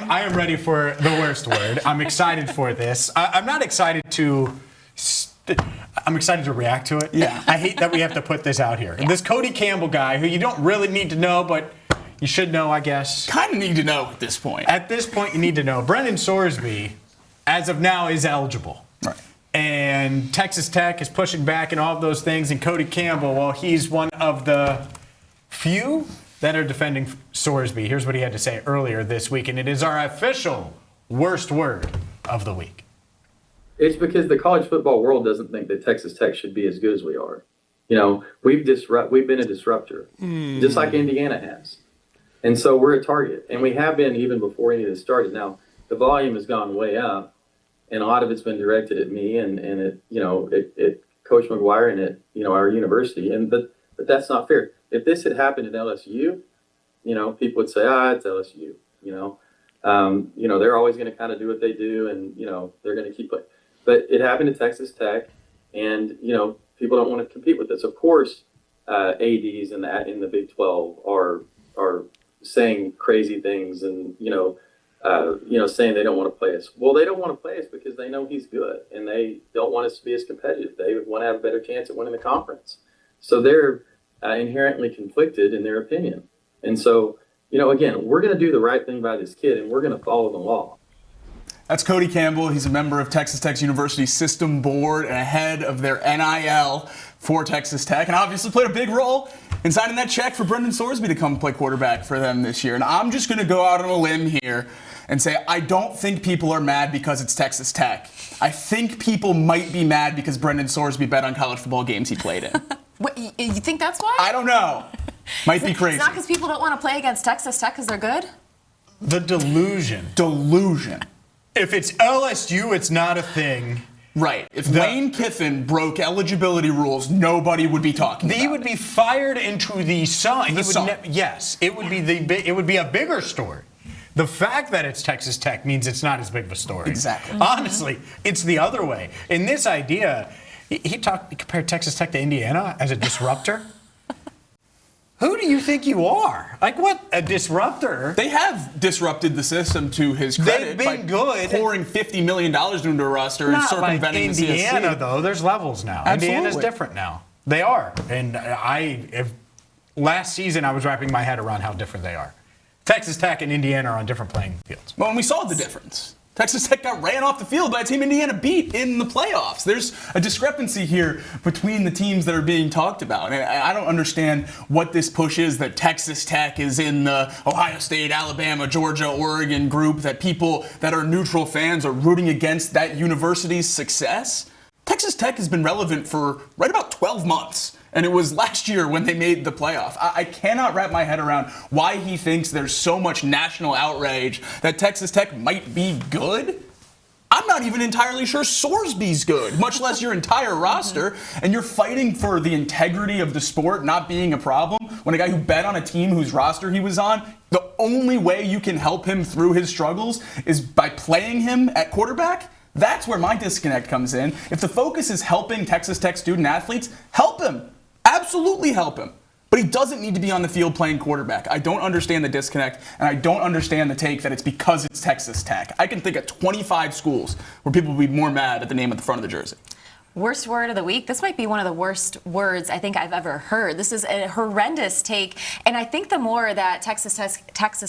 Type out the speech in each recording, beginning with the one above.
I am ready for the worst word. I'm excited for this. I'm not excited to. I'm excited to react to it. Yeah. I hate that we have to put this out here. Yeah. This Cody Campbell guy, who you don't really need to know, but you should know, I guess. Kind of need to know at this point. At this point, you need to know. Brendan Sorsby, as of now, is eligible. Right. And Texas Tech is pushing back and all of those things. And Cody Campbell, well, he's one of the few that are defending Sorsby. Here's what he had to say earlier this week, and it is our official worst word of the week. It's because the college football world doesn't think that Texas Tech should be as good as we are. You know, we've been a disruptor, just like Indiana has. And so we're a target, and we have been even before any of this started. Now, the volume has gone way up, and a lot of it's been directed at me and at Coach McGuire and at, our university. But that's not fair. If this had happened at LSU, people would say, it's LSU. They're always going to kind of do what they do, and they're going to keep playing. But it happened at Texas Tech, and people don't want to compete with this. Of course, ADs in the Big 12 are saying crazy things and saying they don't want to play us. Well, they don't want to play us because they know he's good, and they don't want us to be as competitive. They want to have a better chance at winning the conference. So they're inherently conflicted in their opinion. And so, again, we're going to do the right thing by this kid, and we're going to follow the law. That's Cody Campbell. He's a member of Texas Tech's University System Board and a head of their NIL for Texas Tech, and obviously played a big role in signing that check for Brendan Sorsby to come play quarterback for them this year. And I'm just going to go out on a limb here and say I don't think people are mad because it's Texas Tech. I think people might be mad because Brendan Sorsby bet on college football games he played in. What, you think that's why? I don't know. Might be crazy. It's not because people don't want to play against Texas Tech because they're good? The delusion. If it's LSU, it's not a thing. Right. If Lane Kiffin broke eligibility rules, nobody would be talking about it. He would be fired into the sun. Yes, it would be a bigger story. The fact that it's Texas Tech means it's not as big of a story. Exactly. Honestly, it's the other way. In this idea, he compared Texas Tech to Indiana as a disruptor. Who do you think you are? Like, what? A disruptor? They have disrupted the system to his credit. They've been good. Pouring $50 million into a roster and circumventing the CSC. Indiana, though, there's levels now. Absolutely. Indiana's different now. They are. And last season, I was wrapping my head around how different they are. Texas Tech and Indiana are on different playing fields. Well, and we saw the difference. Texas Tech got ran off the field by a team Indiana beat in the playoffs. There's a discrepancy here between the teams that are being talked about. And I don't understand what this push is that Texas Tech is in the Ohio State, Alabama, Georgia, Oregon group, that people that are neutral fans are rooting against that university's success. Texas Tech has been relevant for right about 12 months. And it was last year when they made the playoff. I cannot wrap my head around why he thinks there's so much national outrage that Texas Tech might be good. I'm not even entirely sure Sorsby's good, much less your entire roster. And you're fighting for the integrity of the sport not being a problem when a guy who bet on a team whose roster he was on, the only way you can help him through his struggles is by playing him at quarterback. That's where my disconnect comes in. If the focus is helping Texas Tech student athletes, help him. Absolutely help him. But he doesn't need to be on the field playing quarterback. I don't understand the disconnect, and I don't understand the take that it's because it's Texas Tech. I can think of 25 schools where people would be more mad at the name at the front of the jersey. Worst word of the week. This might be one of the worst words I think I've ever heard. This is a horrendous take, and I think the more that Texas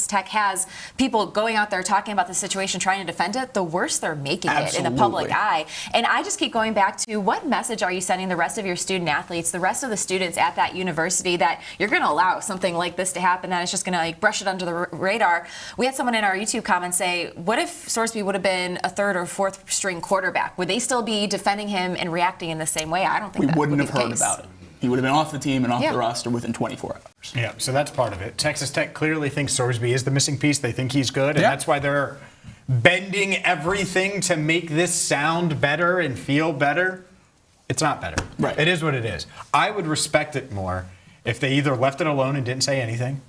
Tech has people going out there talking about the situation, trying to defend it, the worse they're making it in the public eye. And I just keep going back to, what message are you sending the rest of your student athletes, the rest of the students at that university, that you're going to allow something like this to happen, that it's just going to brush it under the radar? We had someone in our YouTube comments say, what if Sorsby would have been a third or fourth string quarterback? Would they still be defending him and reacting in the same way? I don't think we that wouldn't would have be the heard case. about it. He would have been off the team and off the roster within 24 hours. Yeah, so that's part of it. Texas Tech clearly thinks Sorsby is the missing piece. They think he's good, and that's why they're bending everything to make this sound better and feel better. It's not better. Right. It is what it is. I would respect it more if they either left it alone and didn't say anything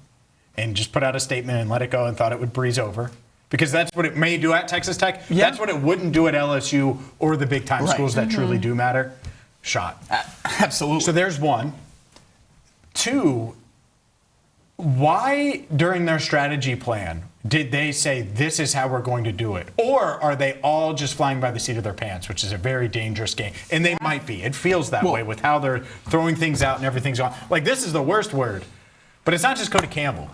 and just put out a statement and let it go and thought it would breeze over. Because that's what it may do at Texas Tech. Yeah. That's what it wouldn't do at LSU or the big-time schools that truly do matter. Shot. Absolutely. So there's one. Two, why during their strategy plan Did they say, this is how we're going to do it? Or are they all just flying by the seat of their pants, which is a very dangerous game? And they might be. It feels that way with how they're throwing things out and everything's on. Like, this is the worst word. But it's not just Cody Campbell.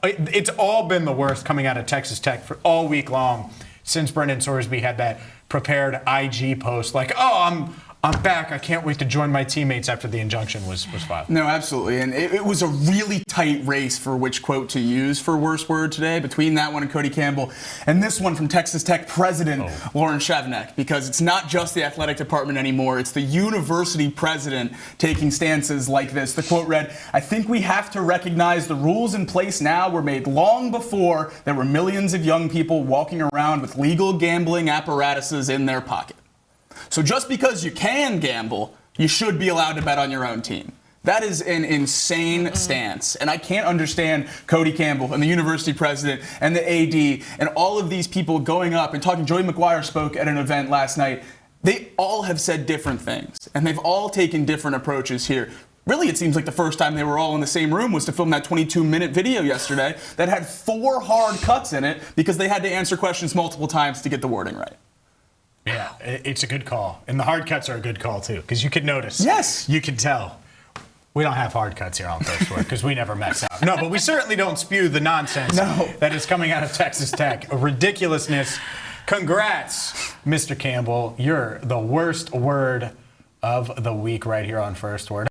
It's all been the worst coming out of Texas Tech for all week long since Brendan Sorsby had that prepared IG post like, oh, I'm back. I can't wait to join my teammates after the injunction was filed. No, absolutely. And it was a really tight race for which quote to use for worst word today between that one and Cody Campbell and this one from Texas Tech president Lauren Shavnak, because it's not just the athletic department anymore. It's the university president taking stances like this. The quote read, "I think we have to recognize the rules in place now were made long before there were millions of young people walking around with legal gambling apparatuses in their pocket. So just because you can gamble, you should be allowed to bet on your own team." That is an insane stance. And I can't understand Cody Campbell and the university president and the AD and all of these people going up and talking. Joey McGuire spoke at an event last night. They all have said different things, and they've all taken different approaches here. Really, it seems like the first time they were all in the same room was to film that 22-minute video yesterday that had 4 hard cuts in it because they had to answer questions multiple times to get the wording right. Yeah, it's a good call. And the hard cuts are a good call, too, because you can notice. Yes. You can tell. We don't have hard cuts here on First Word because we never mess up. No, but we certainly don't spew the nonsense that is coming out of Texas Tech. A ridiculousness. Congrats, Mr. Campbell. You're the worst word of the week right here on First Word.